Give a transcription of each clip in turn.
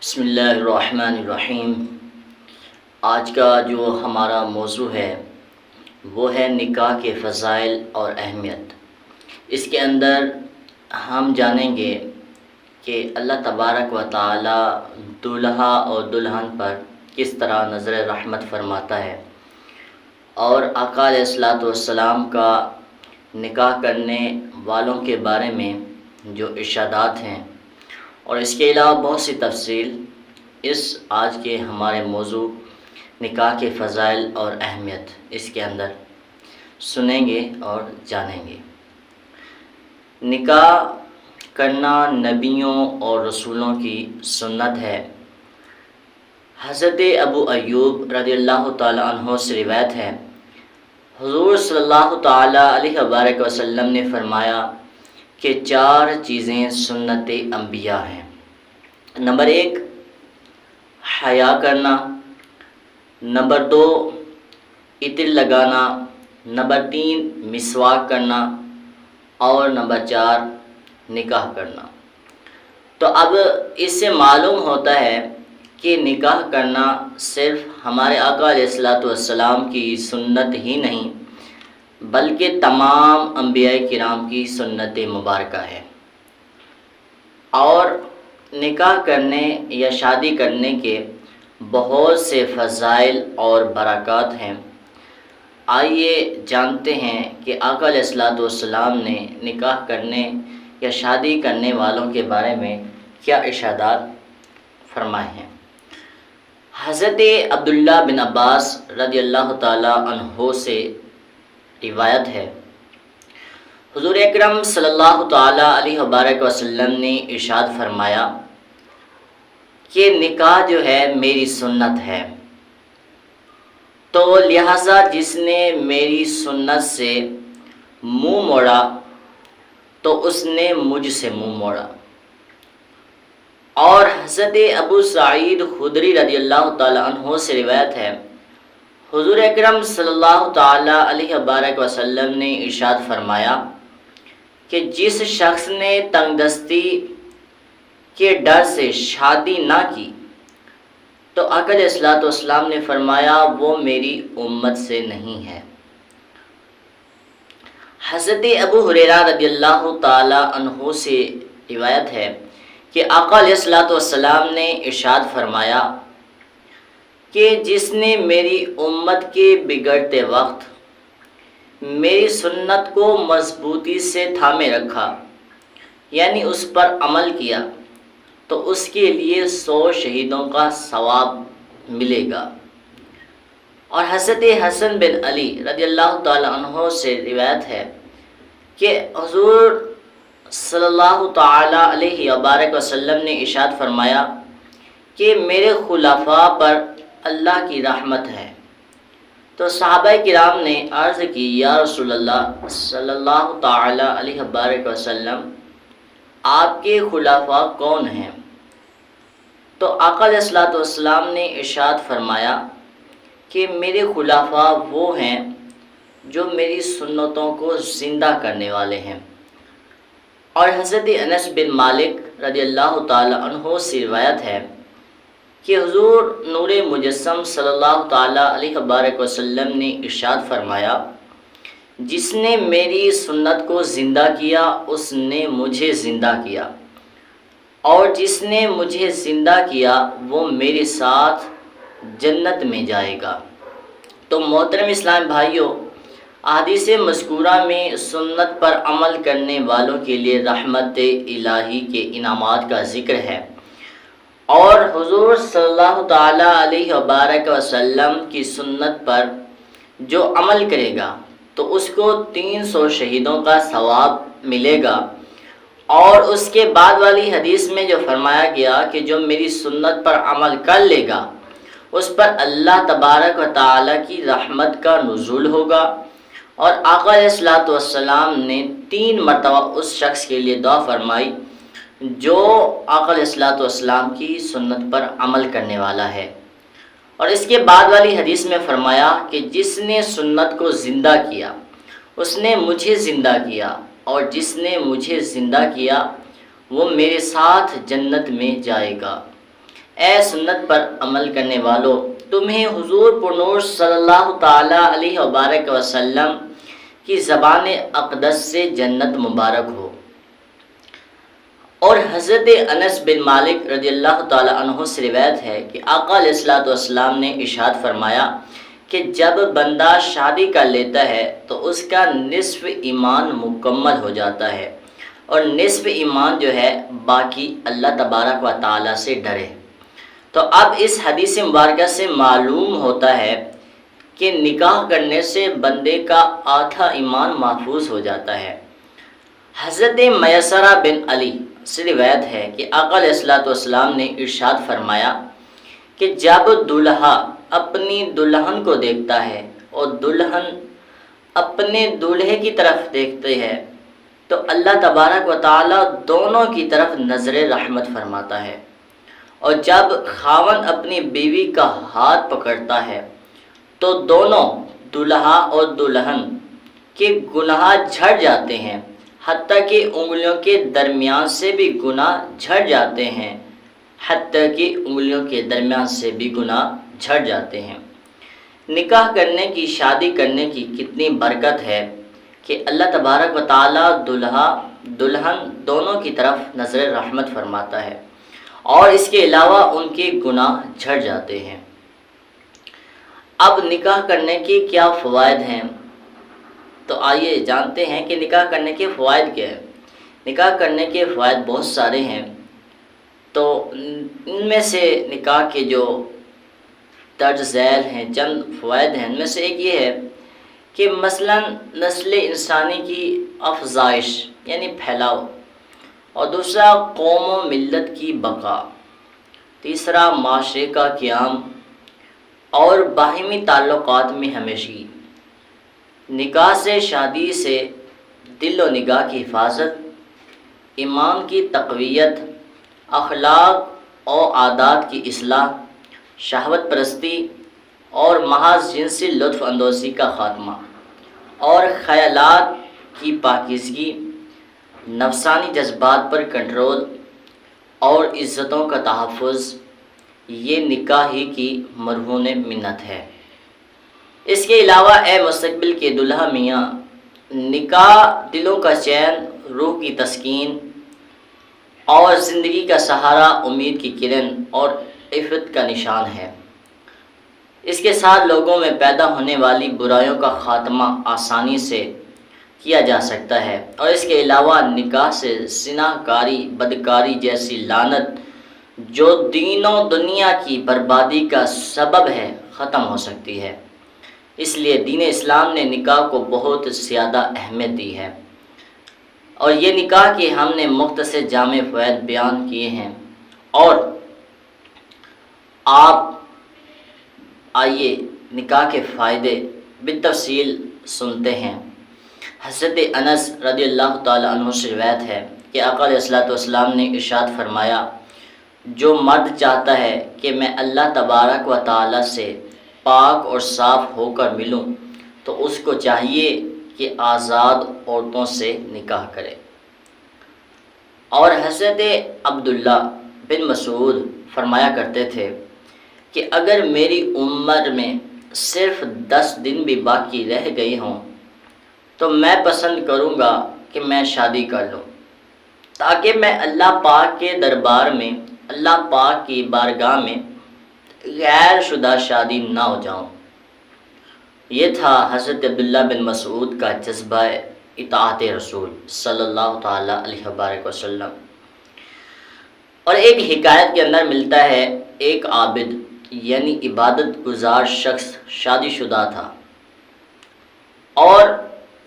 بسم اللہ الرحمن الرحیم۔ آج کا جو ہمارا موضوع ہے وہ ہے نکاح کے فضائل اور اہمیت۔ اس کے اندر ہم جانیں گے کہ اللہ تبارک و تعالی دولہا اور دلہن پر کس طرح نظر رحمت فرماتا ہے، اور آقا علیہ الصلوۃ والسلام کا نکاح کرنے والوں کے بارے میں جو ارشادات ہیں، اور اس کے علاوہ بہت سی تفصیل اس آج کے ہمارے موضوع نکاح کے فضائل اور اہمیت اس کے اندر سنیں گے اور جانیں گے۔ نکاح کرنا نبیوں اور رسولوں کی سنت ہے۔ حضرت ابو ایوب رضی اللہ تعالیٰ عنہ سے روایت ہے، حضور صلی اللہ تعالیٰ علیہ وبارک وسلم نے فرمایا کہ 4 چیزیں سنت انبیاء ہیں۔ نمبر 1 حیا کرنا، نمبر 2 عطر لگانا، نمبر 3 مسواک کرنا، اور نمبر 4 نکاح کرنا۔ تو اب اس سے معلوم ہوتا ہے کہ نکاح کرنا صرف ہمارے آقا علیہ الصلوۃ والسلام کی سنت ہی نہیں بلکہ تمام انبیاء کرام کی سنت مبارکہ ہے۔ اور نکاح کرنے یا شادی کرنے کے بہت سے فضائل اور برکات ہیں۔ آئیے جانتے ہیں کہ آقا علیہ الصلوۃ والسلام نے نکاح کرنے یا شادی کرنے والوں کے بارے میں کیا ارشادات فرمائے ہیں۔ حضرت عبداللہ بن عباس رضی اللہ تعالیٰ عنہ سے روایت ہے، حضور اکرم صلی اللہ تعالیٰ علیہ وبارک وسلم نے ارشاد فرمایا کہ نکاح جو ہے میری سنت ہے، تو لہٰذا جس نے میری سنت سے منہ موڑا تو اس نے مجھ سے منہ موڑا۔ اور حضرت ابو سعید خدری رضی اللہ تعالیٰ عنہ سے روایت ہے، حضور اکرم صلی اللہ تعالیٰ علیہ وبارک وسلم نے ارشاد فرمایا کہ جس شخص نے تنگ دستی کے ڈر سے شادی نہ کی تو آقا علیہ الصلوۃ والسلام نے فرمایا وہ میری امت سے نہیں ہے۔ حضرت ابو ہریرہ رضی اللہ تعالیٰ عنہ سے روایت ہے کہ آقا علیہ الصلوۃ والسلام نے ارشاد فرمایا کہ جس نے میری امت کے بگڑتے وقت میری سنت کو مضبوطی سے تھامے رکھا، یعنی اس پر عمل کیا، تو اس کے لیے 100 شہیدوں کا ثواب ملے گا۔ اور حضرت حسن بن علی رضی اللہ تعالیٰ عنہ سے روایت ہے کہ حضور صلی اللہ تعالیٰ علیہ وبارک وسلم نے ارشاد فرمایا کہ میرے خلفاء پر اللہ کی رحمت ہے۔ تو صحابہ کرام نے عرض کی، یا رسول اللہ صلی اللہ تعالیٰ علیہ وبارک وسلم آپ کے خلفاء کون ہیں؟ تو آقا علیہ الصلوۃ والسلام نے ارشاد فرمایا کہ میرے خلفاء وہ ہیں جو میری سنتوں کو زندہ کرنے والے ہیں۔ اور حضرت انس بن مالک رضی اللہ تعالیٰ عنہ سے روایت ہے کہ حضور نور مجسم صلی اللہ تعالیٰ علیہ وبارک وسلم نے ارشاد فرمایا جس نے میری سنت کو زندہ کیا اس نے مجھے زندہ کیا، اور جس نے مجھے زندہ کیا وہ میرے ساتھ جنت میں جائے گا۔ تو محترم اسلام بھائیوں، احادیث مذکورہ میں سنت پر عمل کرنے والوں کے لیے رحمت الہی کے انعامات کا ذکر ہے، اور حضور صلی اللہ تعالیٰ علیہ وبارک وسلم کی سنت پر جو عمل کرے گا تو اس کو 300 شہیدوں کا ثواب ملے گا۔ اور اس کے بعد والی حدیث میں جو فرمایا گیا کہ جو میری سنت پر عمل کر لے گا اس پر اللہ تبارک و تعالیٰ کی رحمت کا نزول ہوگا۔ اور آقا علیہ الصلوۃ والسلام نے 3 مرتبہ اس شخص کے لیے دعا فرمائی جو آقا علیہ الصلوۃ والسلام کی سنت پر عمل کرنے والا ہے۔ اور اس کے بعد والی حدیث میں فرمایا کہ جس نے سنت کو زندہ کیا اس نے مجھے زندہ کیا، اور جس نے مجھے زندہ کیا وہ میرے ساتھ جنت میں جائے گا۔ اے سنت پر عمل کرنے والوں، تمہیں حضور پرنور صلی اللہ تعالی علیہ وبارک وسلم کی زبان اقدس سے جنت مبارک ہو۔ اور حضرت انس بن مالک رضی اللہ تعالی عنہ سے روایت ہے کہ آقا علیہ الصلوۃ والسلام نے ارشاد فرمایا کہ جب بندہ شادی کر لیتا ہے تو اس کا نصف ایمان مکمل ہو جاتا ہے، اور نصف ایمان جو ہے باقی اللہ تبارک و تعالی سے ڈرے۔ تو اب اس حدیث مبارکہ سے معلوم ہوتا ہے کہ نکاح کرنے سے بندے کا آدھا ایمان محفوظ ہو جاتا ہے۔ حضرت میسرہ بن علی سے روایت ہے کہ آقا علیہ الصلوۃ والسلام نے ارشاد فرمایا کہ جب دلہا اپنی دلہن کو دیکھتا ہے اور دلہن اپنے دولہے کی طرف دیکھتے ہیں تو اللہ تبارک و تعالی دونوں کی طرف نظر رحمت فرماتا ہے، اور جب خاوند اپنی بیوی کا ہاتھ پکڑتا ہے تو دونوں دلہا اور دلہن کے گناہ جھڑ جاتے ہیں، حتیٰ کہ انگلیوں کے درمیان سے بھی گناہ جھڑ جاتے ہیں، حتیٰ کہ انگلیوں کے درمیان سے بھی گناہ جھڑ جاتے ہیں۔ نکاح کرنے کی، شادی کرنے کی کتنی برکت ہے کہ اللہ تبارک و تعالی دلہا دلہن دونوں کی طرف نظر رحمت فرماتا ہے، اور اس کے علاوہ ان کے گناہ جھڑ جاتے ہیں۔ اب نکاح کرنے کے کیا فوائد ہیں؟ تو آئیے جانتے ہیں کہ نکاح کرنے کے فوائد کیا ہیں۔ نکاح کرنے کے فوائد بہت سارے ہیں، تو ان میں سے نکاح کے جو درج ذیل ہیں چند فوائد ہیں، ان میں سے ایک یہ ہے کہ مثلا نسل انسانی کی افزائش یعنی پھیلاؤ، اور دوسرا قوم و ملت کی بقا، تیسرا معاشرے کا قیام اور باہمی تعلقات میں ہمیشگی۔ نکاح سے، شادی سے دل و نگاہ کی حفاظت، ایمان کی تقویت، اخلاق و عادات کی اصلاح، شہوت پرستی اور محض جنسی لطف اندوزی کا خاتمہ، اور خیالات کی پاکیزگی، نفسانی جذبات پر کنٹرول اور عزتوں کا تحفظ، یہ نکاح ہی کی مرہون منت ہے۔ اس کے علاوہ اے مستقبل کے دلہا میاں، نکاح دلوں کا چین، روح کی تسکین اور زندگی کا سہارا، امید کی کرن اور عفت کا نشان ہے۔ اس کے ساتھ لوگوں میں پیدا ہونے والی برائیوں کا خاتمہ آسانی سے کیا جا سکتا ہے، اور اس کے علاوہ نکاح سے زنا کاری، بدکاری جیسی لعنت جو دین و دنیا کی بربادی کا سبب ہے ختم ہو سکتی ہے۔ اس لیے دین اسلام نے نکاح کو بہت زیادہ اہمیت دی ہے، اور یہ نکاح کے ہم نے مختصر جامع فوائد بیان کیے ہیں، اور آپ آئیے نکاح کے فائدے بالتفصیل سنتے ہیں۔ حضرت انس رضی اللہ تعالی عنہ سے روایت ہے کہ آقا علیہ الصلوۃ والسلام نے ارشاد فرمایا، جو مرد چاہتا ہے کہ میں اللہ تبارک و تعالی سے پاک اور صاف ہو کر ملوں تو اس کو چاہیے کہ آزاد عورتوں سے نکاح کرے۔ اور حضرت عبداللہ بن مسعود فرمایا کرتے تھے کہ اگر میری عمر میں صرف 10 دن بھی باقی رہ گئی ہوں تو میں پسند کروں گا کہ میں شادی کر لوں، تاکہ میں اللہ پاک کے دربار میں، اللہ پاک کی بارگاہ میں غیر شدہ شادی نہ ہو جاؤں۔ یہ تھا حضرت عبداللہ بن مسعود کا جذبہ اطاعت رسول صلی اللہ تعالی علیہ وبارک وسلم۔ اور ایک حکایت کے اندر ملتا ہے، ایک عابد یعنی عبادت گزار شخص شادی شدہ تھا، اور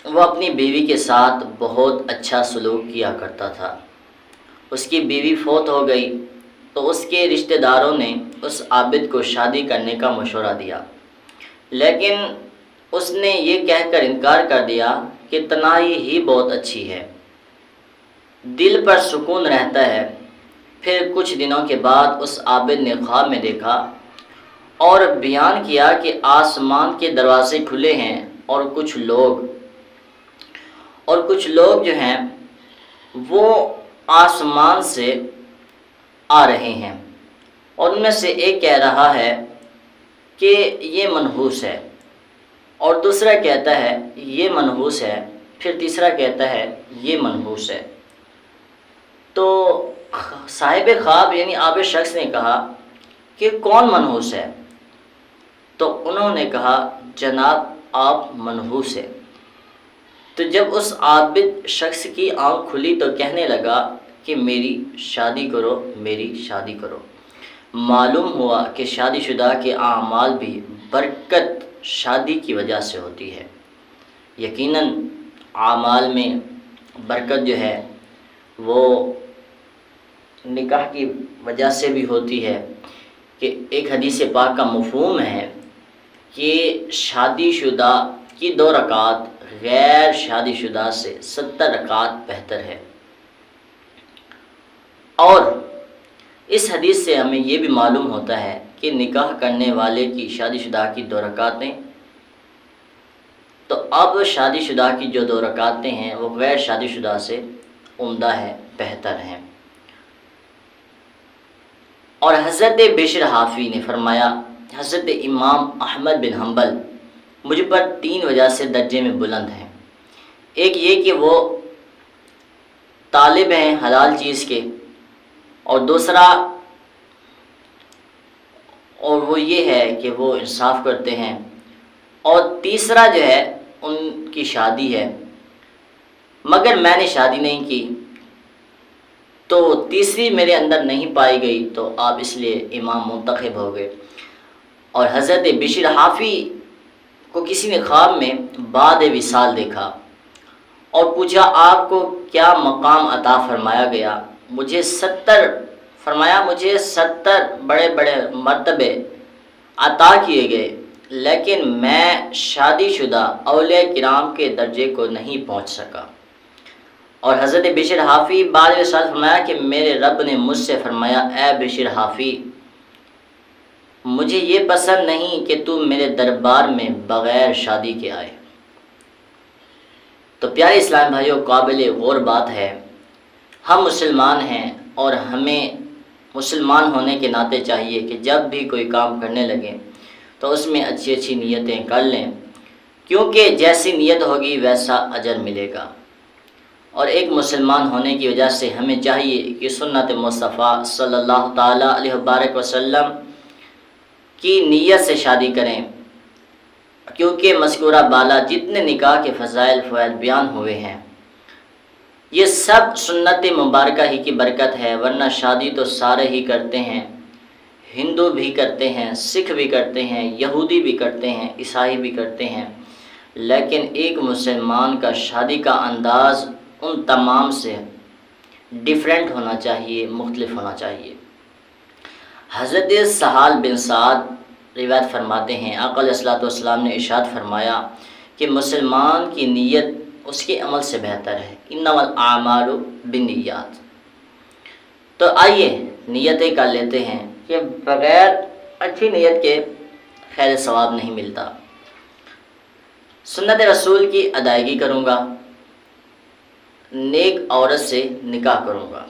وہ اپنی بیوی کے ساتھ بہت اچھا سلوک کیا کرتا تھا۔ اس کی بیوی فوت ہو گئی تو اس کے رشتہ داروں نے اس عابد کو شادی کرنے کا مشورہ دیا، لیکن اس نے یہ کہہ کر انکار کر دیا کہ تنہائی ہی بہت اچھی ہے، دل پر سکون رہتا ہے۔ پھر کچھ دنوں کے بعد اس عابد نے خواب میں دیکھا اور بیان کیا کہ آسمان کے دروازے کھلے ہیں اور کچھ لوگ جو ہیں وہ آسمان سے آ رہے ہیں، اور ان میں سے ایک کہہ رہا ہے کہ یہ منحوس ہے، اور دوسرا کہتا ہے یہ منحوس ہے، پھر تیسرا کہتا ہے یہ منحوس ہے۔ تو صاحب خواب یعنی عابد شخص نے کہا کہ کون منحوس ہے؟ تو انہوں نے کہا جناب آپ منحوس ہے۔ تو جب اس عابد شخص کی آنکھ کھلی تو کہنے لگا کہ میری شادی کرو، میری شادی کرو۔ معلوم ہوا کہ شادی شدہ کے اعمال بھی برکت شادی کی وجہ سے ہوتی ہے۔ یقیناً اعمال میں برکت جو ہے وہ نکاح کی وجہ سے بھی ہوتی ہے، کہ ایک حدیث پاک کا مفہوم ہے کہ شادی شدہ کی 2 رکعت غیر شادی شدہ سے 70 رکعت بہتر ہے۔ اور اس حدیث سے ہمیں یہ بھی معلوم ہوتا ہے کہ نکاح کرنے والے کی شادی شدہ کی 2 رکعتیں، تو اب شادی شدہ کی جو 2 رکعتیں ہیں وہ غیر شادی شدہ سے عمدہ ہے، بہتر ہیں۔ اور حضرت بشر حافی نے فرمایا حضرت امام احمد بن حنبل مجھ پر 3 وجہ سے درجے میں بلند ہیں۔ ایک یہ کہ وہ طالب ہیں حلال چیز کے، اور دوسرا اور وہ یہ ہے کہ وہ انصاف کرتے ہیں، اور تیسرا جو ہے ان کی شادی ہے، مگر میں نے شادی نہیں کی، تو تیسری میرے اندر نہیں پائی گئی، تو آپ اس لیے امام منتخب ہو گئے۔ اور حضرت بشر حافی کو کسی نے خواب میں بعد وصال دیکھا اور پوچھا آپ کو کیا مقام عطا فرمایا گیا؟ مجھے 70 بڑے بڑے مرتبے عطا کیے گئے، لیکن میں شادی شدہ اولیاء کرام کے درجے کو نہیں پہنچ سکا۔ اور حضرت بشر حافی بعد وصال فرمایا کہ میرے رب نے مجھ سے فرمایا اے بشر حافی، مجھے یہ پسند نہیں کہ تو میرے دربار میں بغیر شادی کے آئے۔ تو پیارے اسلام بھائیوں، قابل غور بات ہے، ہم مسلمان ہیں اور ہمیں مسلمان ہونے کے ناطے چاہیے کہ جب بھی کوئی کام کرنے لگیں تو اس میں اچھی اچھی نیتیں کر لیں، کیونکہ جیسی نیت ہوگی ویسا اجر ملے گا۔ اور ایک مسلمان ہونے کی وجہ سے ہمیں چاہیے کہ سنت مصطفیٰ صلی اللہ تعالیٰ علیہ وبارک وسلم کی نیت سے شادی کریں، کیونکہ مذکورہ بالا جتنے نکاح کے فضائل فوائد بیان ہوئے ہیں یہ سب سنت مبارکہ ہی کی برکت ہے، ورنہ شادی تو سارے ہی کرتے ہیں، ہندو بھی کرتے ہیں، سکھ بھی کرتے ہیں، یہودی بھی کرتے ہیں، عیسائی بھی کرتے ہیں، لیکن ایک مسلمان کا شادی کا انداز ان تمام سے ڈیفرنٹ ہونا چاہیے، مختلف ہونا چاہیے۔ حضرت سہال بن سعد روایت فرماتے ہیں آقا علیہ الصلوۃ والسلام نے ارشاد فرمایا کہ مسلمان کی نیت اس کے عمل سے بہتر ہے، انما الاعمال بالنیات۔ تو آئیے نیتیں کر لیتے ہیں کہ بغیر اچھی نیت کے خیر ثواب نہیں ملتا۔ سنت رسول کی ادائیگی کروں گا، نیک عورت سے نکاح کروں گا،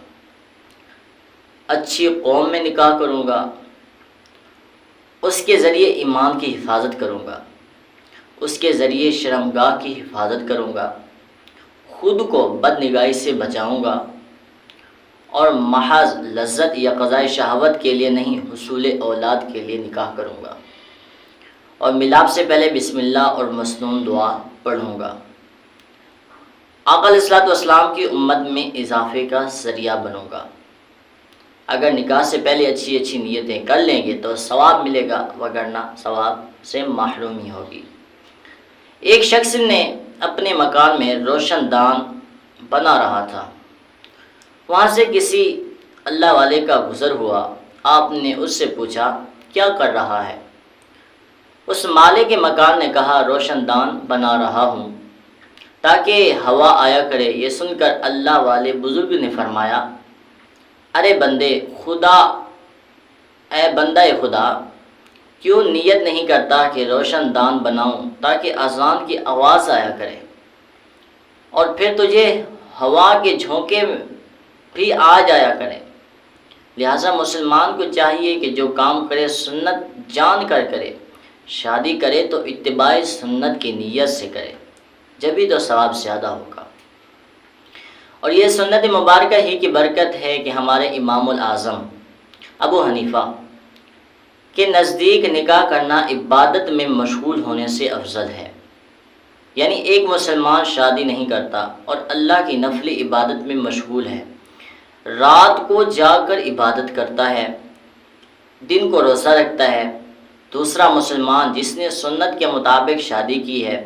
اچھی قوم میں نکاح کروں گا، اس کے ذریعے ایمان کی حفاظت کروں گا، اس کے ذریعے شرمگاہ کی حفاظت کروں گا، خود کو بد نگاہی سے بچاؤں گا، اور محض لذت یا قضاء شہوت کے لیے نہیں، حصول اولاد کے لیے نکاح کروں گا، اور ملاپ سے پہلے بسم اللہ اور مسنون دعا پڑھوں گا، آقا علیہ الصلوۃ والسلام کی امت میں اضافے کا ذریعہ بنوں گا۔ اگر نکاح سے پہلے اچھی اچھی نیتیں کر لیں گے تو ثواب ملے گا، وگرنہ ثواب سے محرومی ہوگی۔ ایک شخص نے اپنے مکان میں روشن دان بنا رہا تھا، وہاں سے کسی اللہ والے کا گزر ہوا، آپ نے اس سے پوچھا کیا کر رہا ہے؟ اس مالک مکان نے کہا روشن دان بنا رہا ہوں تاکہ ہوا آیا کرے۔ یہ سن کر اللہ والے بزرگ نے فرمایا ارے بندہ خدا، کیوں نیت نہیں کرتا کہ روشن دان بناؤں تاکہ اذان کی آواز آیا کرے، اور پھر تجھے ہوا کے جھونکے بھی آ جایا کریں، لہٰذا مسلمان کو چاہیے کہ جو کام کرے سنت جان کر کرے، شادی کرے تو اتباع سنت کی نیت سے کرے، جبھی تو ثواب زیادہ ہوگا۔ اور یہ سنت مبارکہ ہی کی برکت ہے کہ ہمارے امام الاعظم ابو حنیفہ کے نزدیک نکاح کرنا عبادت میں مشغول ہونے سے افضل ہے۔ یعنی ایک مسلمان شادی نہیں کرتا اور اللہ کی نفلی عبادت میں مشغول ہے، رات کو جا کر عبادت کرتا ہے، دن کو روزہ رکھتا ہے۔ دوسرا مسلمان جس نے سنت کے مطابق شادی کی ہے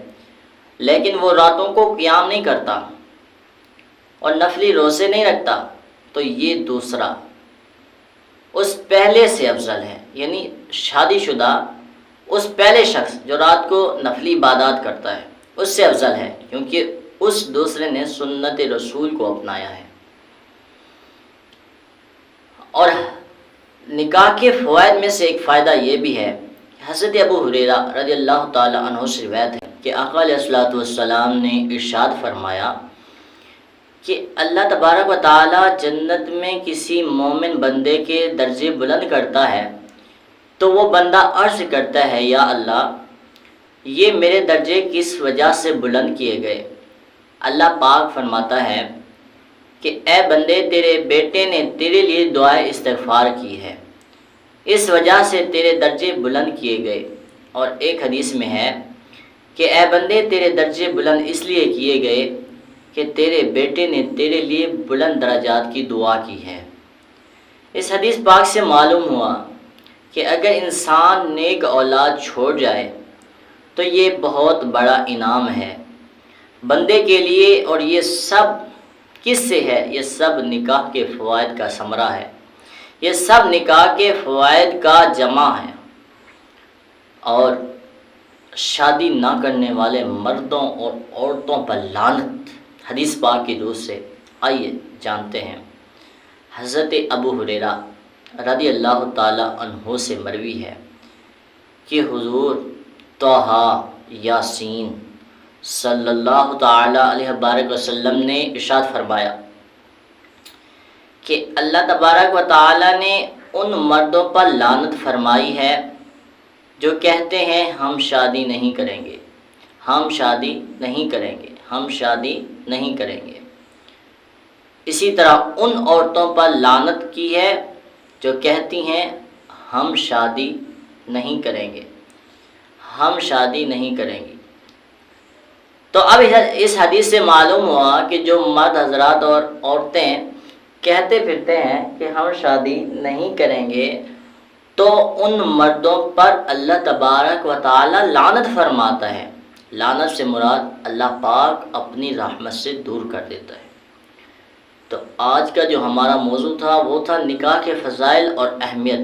لیکن وہ راتوں کو قیام نہیں کرتا اور نفلی روزے نہیں رکھتا، تو یہ دوسرا اس پہلے سے افضل ہے، یعنی شادی شدہ اس پہلے شخص جو رات کو نفلی عبادات کرتا ہے اس سے افضل ہے، کیونکہ اس دوسرے نے سنت رسول کو اپنایا ہے۔ اور نکاح کے فوائد میں سے ایک فائدہ یہ بھی ہے، حضرت ابو ہریرہ رضی اللہ تعالی عنہ سے روایت ہے کہ آقا علیہ الصلوۃ والسلام نے ارشاد فرمایا کہ اللہ تبارک و تعالی جنت میں کسی مومن بندے کے درجے بلند کرتا ہے تو وہ بندہ عرض کرتا ہے، یا اللہ یہ میرے درجے کس وجہ سے بلند کیے گئے؟ اللہ پاک فرماتا ہے کہ اے بندے، تیرے بیٹے نے تیرے لیے دعائے استغفار کی ہے، اس وجہ سے تیرے درجے بلند کیے گئے۔ اور ایک حدیث میں ہے کہ اے بندے، تیرے درجے بلند اس لیے کیے گئے کہ تیرے بیٹے نے تیرے لیے بلند درجات کی دعا کی ہے۔ اس حدیث پاک سے معلوم ہوا کہ اگر انسان نیک اولاد چھوڑ جائے تو یہ بہت بڑا انعام ہے بندے کے لیے، اور یہ سب کس سے ہے؟ یہ سب نکاح کے فوائد کا ثمرہ ہے، یہ سب نکاح کے فوائد کا جمع ہے۔ اور شادی نہ کرنے والے مردوں اور عورتوں پر لعنت حدیث پاک کی روح سے آئیے جانتے ہیں۔ حضرت ابو ہریرہ رضی اللہ تعالی عنہ سے مروی ہے کہ حضور طہ یاسین صلی اللہ تعالی علیہ وبارک وسلم نے ارشاد فرمایا کہ اللہ تبارک و تعالی نے ان مردوں پر لعنت فرمائی ہے جو کہتے ہیں ہم شادی نہیں کریں گے، ہم شادی نہیں کریں گے، ہم شادی نہیں کریں گے۔ اسی طرح ان عورتوں پر لعنت کی ہے جو کہتی ہیں ہم شادی نہیں کریں گے، ہم شادی نہیں کریں گی۔ تو اب اس حدیث سے معلوم ہوا کہ جو مرد حضرات اور عورتیں کہتے پھرتے ہیں کہ ہم شادی نہیں کریں گے، تو ان مردوں پر اللہ تبارک و تعالی لعنت فرماتا ہے۔ لعنت سے مراد اللہ پاک اپنی رحمت سے دور کر دیتا ہے۔ تو آج کا جو ہمارا موضوع تھا وہ تھا نکاح کے فضائل اور اہمیت۔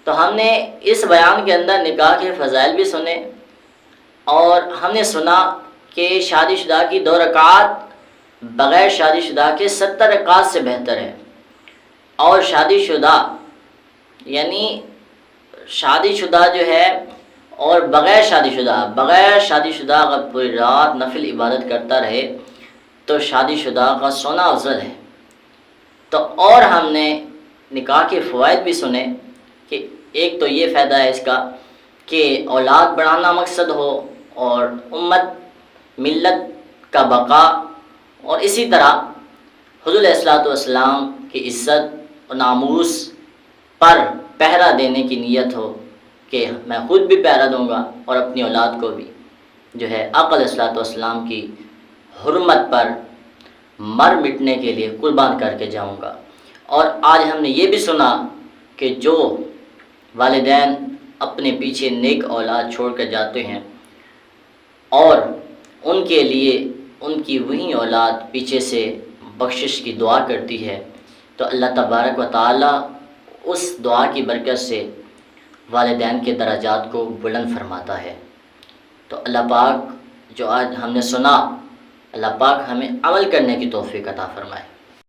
تو ہم نے اس بیان کے اندر نکاح کے فضائل بھی سنے، اور ہم نے سنا کہ شادی شدہ کی 2 رکعات بغیر شادی شدہ کے 70 رکعات سے بہتر ہے، اور شادی شدہ یعنی شادی شدہ جو ہے اور بغیر شادی شدہ اگر پوری رات نفل عبادت کرتا رہے تو شادی شدہ کا سونا افضل ہے۔ تو اور ہم نے نکاح کے فوائد بھی سنے کہ ایک تو یہ فائدہ ہے اس کا کہ اولاد بڑھانا مقصد ہو، اور امت ملت کا بقا، اور اسی طرح حضور علیہ الصلوۃ والسلام کی عزت و ناموس پر پہرا دینے کی نیت ہو کہ میں خود بھی پہرا دوں گا اور اپنی اولاد کو بھی جو ہے آقا علیہ الصلوۃ والسلام کی حرمت پر مر مٹنے کے لیے قربان کر کے جاؤں گا۔ اور آج ہم نے یہ بھی سنا کہ جو والدین اپنے پیچھے نیک اولاد چھوڑ کر جاتے ہیں اور ان کے لیے ان کی وہی اولاد پیچھے سے بخشش کی دعا کرتی ہے، تو اللہ تبارک و تعالی اس دعا کی برکت سے والدین کے درجات کو بلند فرماتا ہے۔ تو اللہ پاک جو آج ہم نے سنا، اللہ پاک ہمیں عمل کرنے کی توفیق عطا فرمائے۔